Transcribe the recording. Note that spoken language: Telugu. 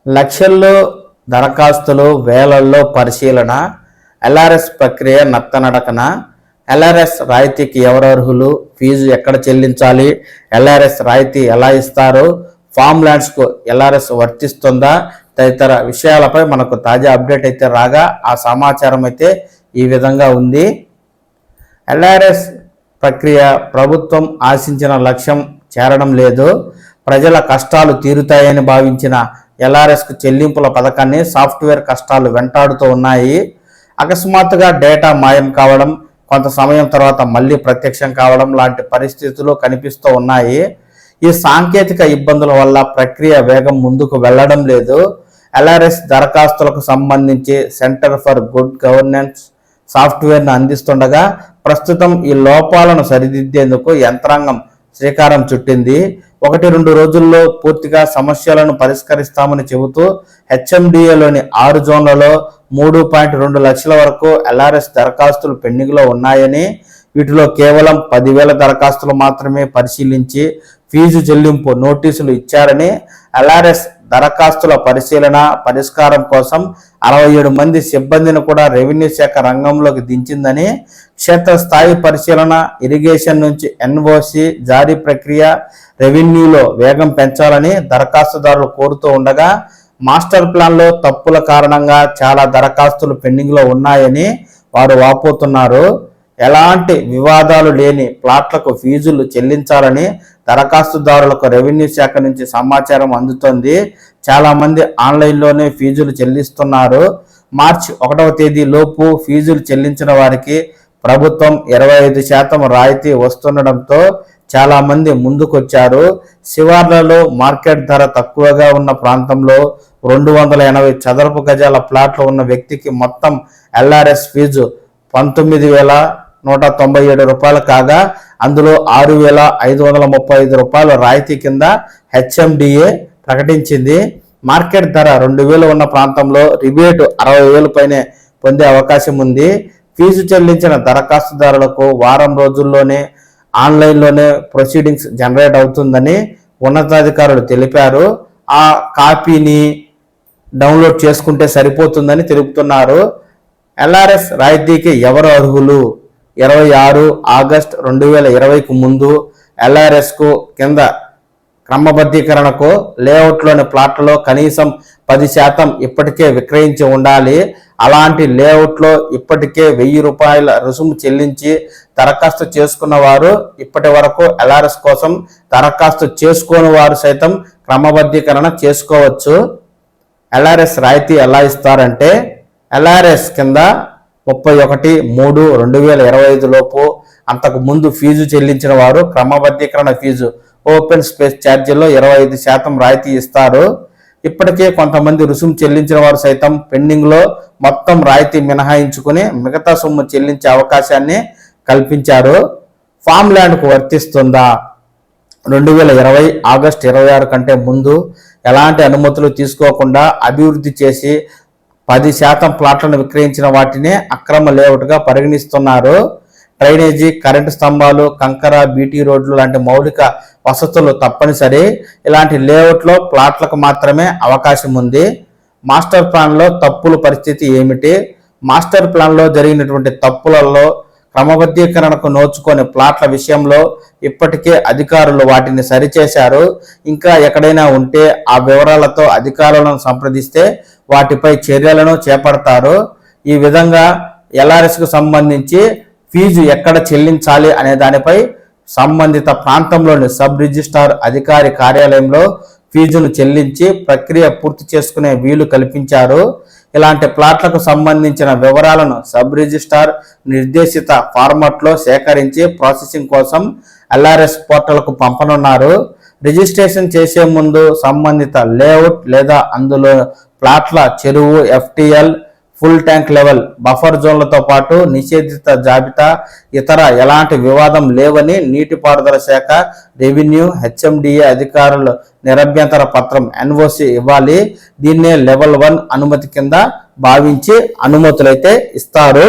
లక్షల్లో దరఖాస్తులు, వేలల్లో పరిశీలన, ఎల్ఆర్ఎస్ ప్రక్రియ నత్తనడకన, ఎల్ఆర్ఎస్ రాయితీకి ఎవరు అర్హులు, ఫీజు ఎక్కడ చెల్లించాలి, ఎల్ఆర్ఎస్ రాయితీ ఎలా ఇస్తారు, ఫామ్ ల్యాండ్స్కు ఎల్ఆర్ఎస్ వర్తిస్తుందా తదితర విషయాలపై మనకు తాజా అప్డేట్ అయితే రాగా ఆ సమాచారం అయితే ఈ విధంగా ఉంది. ఎల్ఆర్ఎస్ ప్రక్రియ ప్రభుత్వం ఆశించిన లక్ష్యం చేరడం లేదు. ప్రజల కష్టాలు తీరుతాయని భావించిన ఎల్ఆర్ఎస్కు చెల్లింపుల పథకాన్ని సాఫ్ట్వేర్ కష్టాలు వెంటాడుతూ ఉన్నాయి. అకస్మాత్తుగా డేటా మాయం కావడం, కొంత సమయం తర్వాత మళ్ళీ ప్రత్యక్షం కావడం లాంటి పరిస్థితులు కనిపిస్తూ ఉన్నాయి. ఈ సాంకేతిక ఇబ్బందుల వల్ల ప్రక్రియ వేగం ముందుకు వెళ్లడం లేదు. ఎల్ఆర్ఎస్ దరఖాస్తులకు సంబంధించి సెంటర్ ఫర్ గుడ్ గవర్నెన్స్ సాఫ్ట్వేర్ను అందిస్తుండగా ప్రస్తుతం ఈ లోపాలను సరిదిద్దేందుకు యంత్రాంగం శ్రీకారం చుట్టింది. 1-2 రోజుల్లో పూర్తిగా సమస్యలను పరిష్కరిస్తామని చెబుతూ హెచ్ఎండిఏలోని 6 జోన్లలో 3.2 లక్షల వరకు ఎల్ఆర్ఎస్ దరఖాస్తులు పెండింగ్లో ఉన్నాయని, వీటిలో కేవలం 10,000 దరఖాస్తులు మాత్రమే పరిశీలించి ఫీజు చెల్లింపు నోటీసులు ఇచ్చారని, ఎల్ఆర్ఎస్ దరఖాస్తుల పరిశీలన పరిష్కారం కోసం 67 మంది సిబ్బందిని కూడా రెవెన్యూ శాఖ రంగంలోకి దించిందని, క్షేత్రస్థాయి పరిశీలన, ఇరిగేషన్ నుంచి ఎన్ఓసి జారీ ప్రక్రియ, రెవెన్యూలో వేగం పెంచాలని దరఖాస్తుదారులు కోరుతూ ఉండగా, మాస్టర్ ప్లాన్లో తప్పుల కారణంగా చాలా దరఖాస్తులు పెండింగ్లో ఉన్నాయని వారు వాపోతున్నారు. ఎలాంటి వివాదాలు లేని ప్లాట్లకు ఫీజులు చెల్లించాలని దరఖాస్తుదారులకు రెవెన్యూ శాఖ నుంచి సమాచారం అందుతోంది. చాలా మంది ఆన్లైన్లోనే ఫీజులు చెల్లిస్తున్నారు. మార్చి 1వ తేదీ లోపు ఫీజులు చెల్లించిన వారికి ప్రభుత్వం 25% రాయితీ వస్తుండడంతో చాలా మంది ముందుకొచ్చారు. శివార్లలో మార్కెట్ ధర తక్కువగా ఉన్న ప్రాంతంలో 280 చదరపు గజాల ప్లాట్లు ఉన్న వ్యక్తికి మొత్తం ఎల్ఆర్ఎస్ ఫీజు 19,197 రూపాయలు కాగా, అందులో 6,535 రూపాయల రాయితీ కింద హెచ్ఎండిఏ ప్రకటించింది. మార్కెట్ ధర 2,000 ఉన్న ప్రాంతంలో రిబేటు 60,000 పైనే పొందే అవకాశం ఉంది. ఫీజు చెల్లించిన దరఖాస్తుదారులకు వారం రోజుల్లోనే ఆన్లైన్లోనే ప్రొసీడింగ్స్ జనరేట్ అవుతుందని ఉన్నతాధికారులు తెలిపారు. ఆ కాపీని డౌన్లోడ్ చేసుకుంటే సరిపోతుందని తెలుపుతున్నారు. ఎల్ఆర్ఎస్ రాయితీకి ఎవరు అర్హులు? 26 ఆగస్టు 2020కు ముందు ఎల్ఆర్ఎస్కు కింద క్రమబద్ధీకరణకు లేఅవుట్లోని ప్లాట్లలో కనీసం 10% ఇప్పటికే విక్రయించి ఉండాలి. అలాంటి లేఅవుట్లో ఇప్పటికే 1,000 రూపాయల రుసుము చెల్లించి దరఖాస్తు చేసుకున్న వారు, ఇప్పటి వరకు ఎల్ఆర్ఎస్ కోసం దరఖాస్తు చేసుకోని వారు సైతం క్రమబద్ధీకరణ చేసుకోవచ్చు. ఎల్ఆర్ఎస్ రాయితీ ఎలా ఇస్తారంటే, ఎల్ఆర్ఎస్ కింద 31/3/2025 లోపు అంతకు ముందు ఫీజు చెల్లించిన వారు క్రమబద్ధీకరణ ఫీజు ఓపెన్ స్పేస్ ఛార్జీల్లో 25% రాయితీ ఇస్తారు. ఇప్పటికే కొంతమంది రుసుము చెల్లించిన వారు సైతం పెండింగ్లో మొత్తం రాయితీ మినహాయించుకుని మిగతా సొమ్ము చెల్లించే అవకాశాన్ని కల్పించారు. ఫామ్ ల్యాండ్కు వర్తిస్తుందా? 2020 ఆగస్టు 26 కంటే ముందు ఎలాంటి అనుమతులు తీసుకోకుండా అభివృద్ధి చేసి 10% ప్లాట్లను విక్రయించిన వాటినే అక్రమ లేఅవుట్గా పరిగణిస్తున్నారు. డ్రైనేజీ, కరెంటు స్తంభాలు, కంకర, బీటీ రోడ్లు లాంటి మౌలిక వసతులు తప్పనిసరి. ఇలాంటి లేఅవుట్లో ప్లాట్లకు మాత్రమే అవకాశం ఉంది. మాస్టర్ ప్లాన్లో తప్పుల పరిస్థితి ఏమిటి? మాస్టర్ ప్లాన్లో జరిగినటువంటి తప్పులలో క్రమబద్ధీకరణకు నోచుకొని ప్లాట్ల విషయంలో ఇప్పటికే అధికారులు వాటిని సరిచేశారు. ఇంకా ఎక్కడైనా ఉంటే ఆ వివరాలతో అధికారులను సంప్రదిస్తే వాటిపై చర్యలను చేపడతారు. ఈ విధంగా ఎల్ఆర్ఎస్కు సంబంధించి ఫీజు ఎక్కడ చెల్లించాలి అనే దానిపై సంబంధిత ప్రాంతంలోని సబ్ రిజిస్ట్రార్ అధికారి కార్యాలయంలో ఫీజును చెల్లించి ప్రక్రియ పూర్తి చేసుకునే వీలు కల్పించారు. ఇలాంటి ప్లాట్లకు సంబంధించిన వివరాలను సబ్ రిజిస్ట్రార్ నిర్దేశిత ఫార్మాట్లో సేకరించి ప్రాసెసింగ్ కోసం ఎల్ఆర్ఎస్ పోర్టల్కు పంపనున్నారు. రిజిస్ట్రేషన్ చేసే ముందు సంబంధిత లేఅవుట్ లేదా అందులో ప్లాట్ల చెరువు, FTL, full tank level, buffer జోన్లతో పాటు నిషేధిత జాబితా, ఇతర ఎలాంటి వివాదం లేవని నీటిపారుదల శాఖ, రెవెన్యూ, హెచ్ఎండిఏ అధికారులు నిరభ్యంతర పత్రం ఎన్ఓసి ఇవ్వాలి. దీన్నే లెవెల్ 1 అనుమతి కింద భావించి అనుమతులైతే ఇస్తారు.